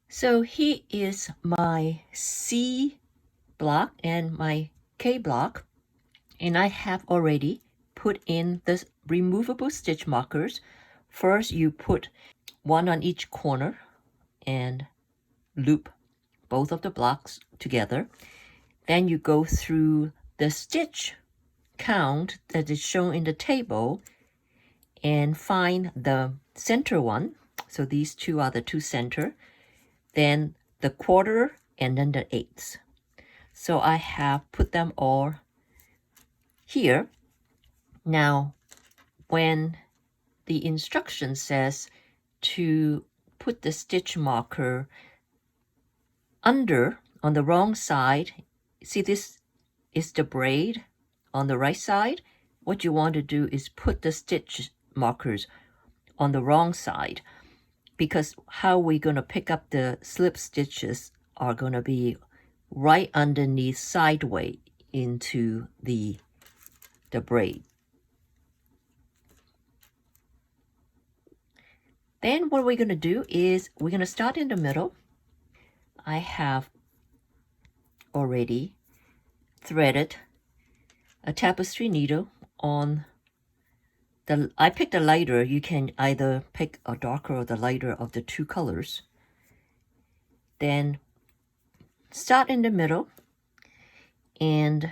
So here is my C block and my K block, and I have already put in the removable stitch markers. First, you put one on each corner and loop both of the blocks together. Then you go through the stitch count that is shown in the table and find the center one. So these two are the two center. Then the quarter and then the eighths. So I have put them all here. Now, when the instruction says to put the stitch marker under on the wrong side, see this is the braid on the right side. What you want to do is put the stitch markers on the wrong side, because how we're going to pick up the slip stitches are going to be right underneath sideways into the braid. Then what we're going to do is we're going to start in the middle. I have already threaded a tapestry needle on the, I picked a lighter. You can either pick a darker or the lighter of the two colors. Then start in the middle and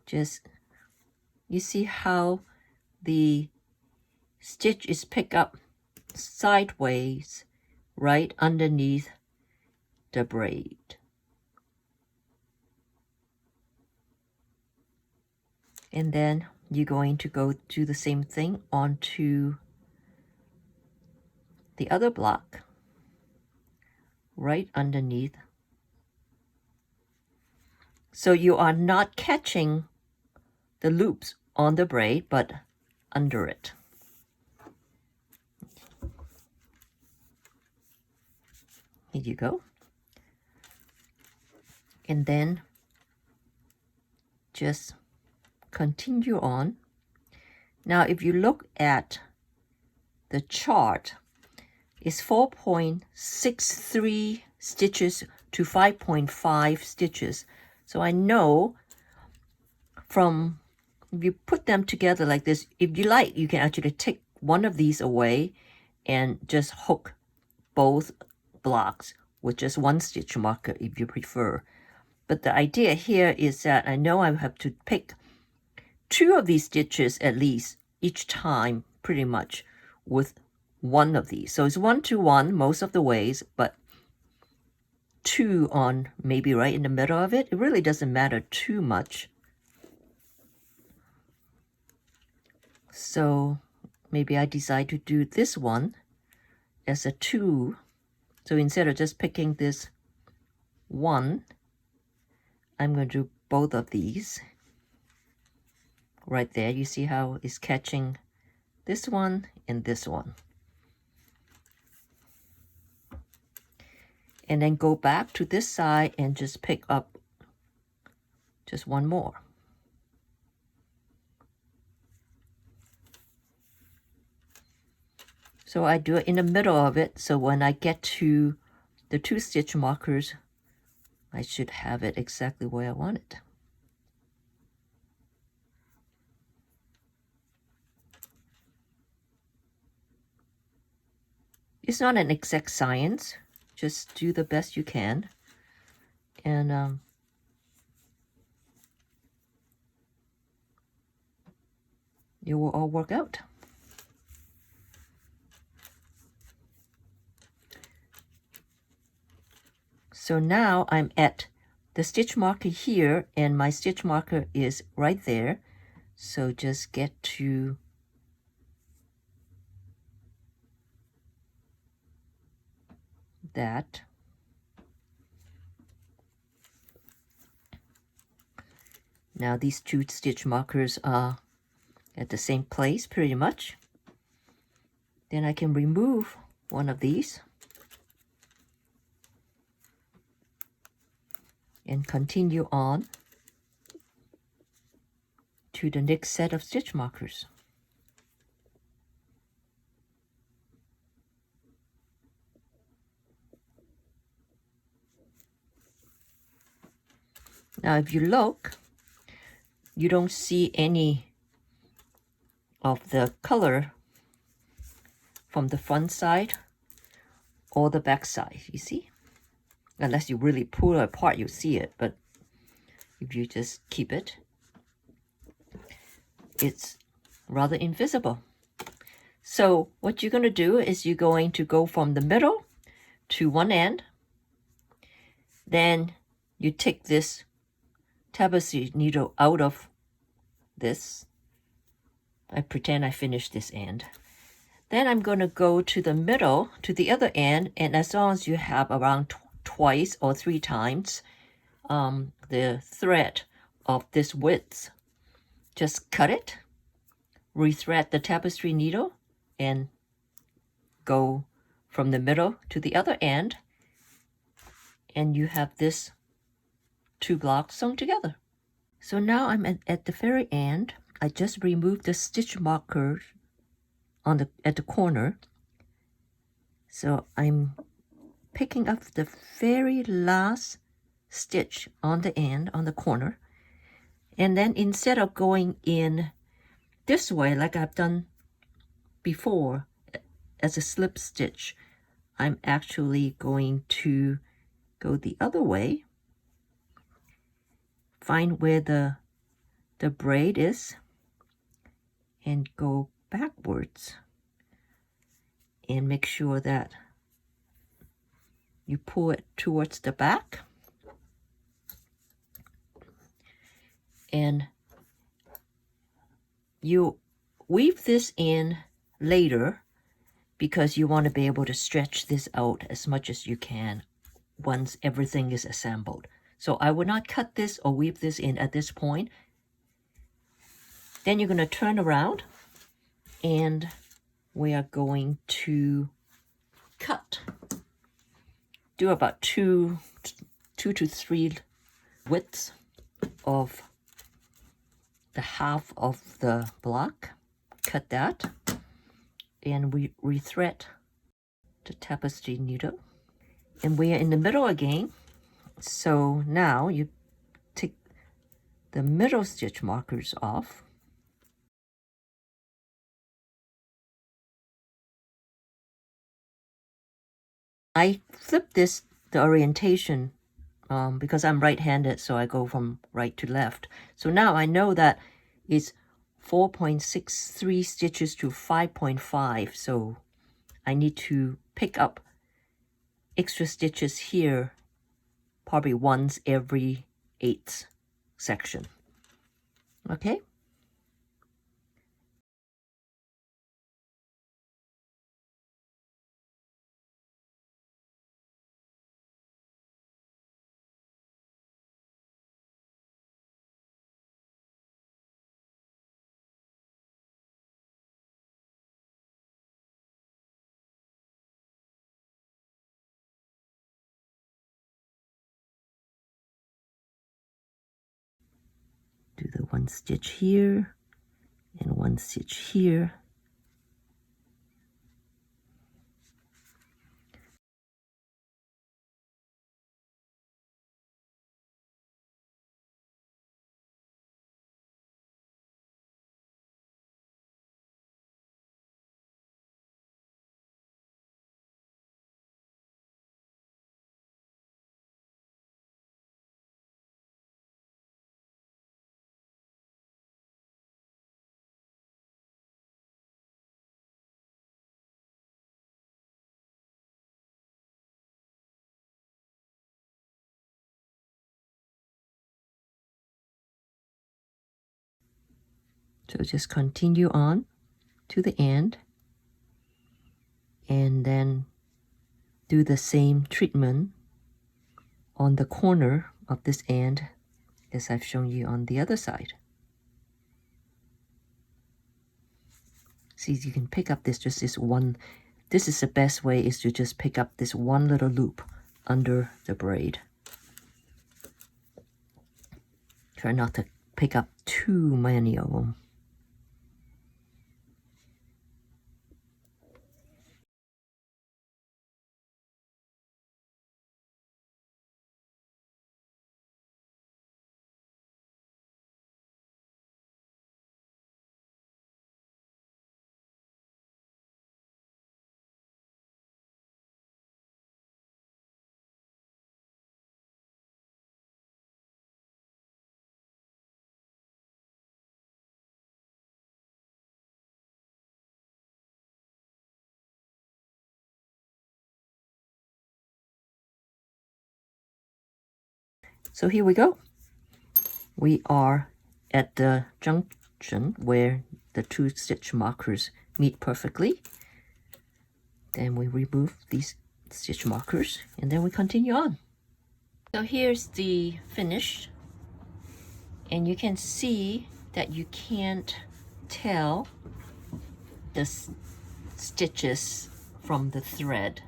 just, you see how the stitch is picked up sideways right underneath the braid. And then you're going to go do the same thing onto the other block right underneath. So you are not catching the loops on the braid, but under it. Here you go. And then just continue on. Now, if you look at the chart, it's 4.63 stitches to 5.5 stitches. So I know from, if you put them together like this, if you like, you can actually take one of these away and just hook both blocks with just one stitch marker if you prefer. But the idea here is that I know I have to pick two of these stitches at least each time, pretty much, with one of these. So it's 1 to 1 most of the ways, but 2 on maybe right in the middle of it. It really doesn't matter too much. So maybe I decide to do this one as a 2. So instead of just picking this one, I'm going to do both of these. Right there, you see how it's catching this one and this one. And then go back to this side and just pick up just one more. So I do it in the middle of it, so when I get to the 2 stitch markers, I should have it exactly where I want it. It's not an exact science, just do the best you can, and it will all work out. So now I'm at the stitch marker here, and my stitch marker is right there. So just get to that. Now these 2 stitch markers are at the same place pretty much. Then I can remove one of these and continue on to the next set of stitch markers. Now if you look, you don't see any of the color from the front side or the back side, you see? Unless you really pull it apart, you see it, but if you just keep it, it's rather invisible. So what you're going to do is you're going to go from the middle to one end. Then you take this tapestry needle out of this. I pretend I finished this end. Then I'm going to go to the middle, to the other end, and as long as you have around twice or 3 times the thread of this width, just cut it, rethread the tapestry needle, and go from the middle to the other end, and you have this 2 blocks sewn together. So now I'm at the very end. I just removed the stitch marker at the corner. So I'm picking up the very last stitch on the end, on the corner. And then instead of going in this way like I've done before as a slip stitch, I'm actually going to go the other way, find where the braid is, and go backwards, and make sure that you pull it towards the back, and you weave this in later because you want to be able to stretch this out as much as you can once everything is assembled. So I would not cut this or weave this in at this point. Then you're going to turn around and we are going to cut. Do about 2 to 3 widths of the half of the block. Cut that, and we rethread the tapestry needle. And we are in the middle again. So now you take the middle stitch markers off. I flip the orientation because I'm right-handed, so I go from right to left. So now I know that it's 4.63 stitches to 5.5, so I need to pick up extra stitches here probably once every 8th section. Okay? Do the 1 stitch here and 1 stitch here. So just continue on to the end and then do the same treatment on the corner of this end as I've shown you on the other side. See, you can pick up just this one. This is the best way, is to just pick up this one little loop under the braid. Try not to pick up too many of them. So here we go. We are at the junction where the 2 stitch markers meet perfectly. Then we remove these stitch markers and then we continue on. So here's the finish, and you can see that you can't tell the stitches from the thread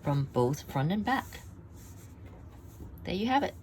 from both front and back. There you have it.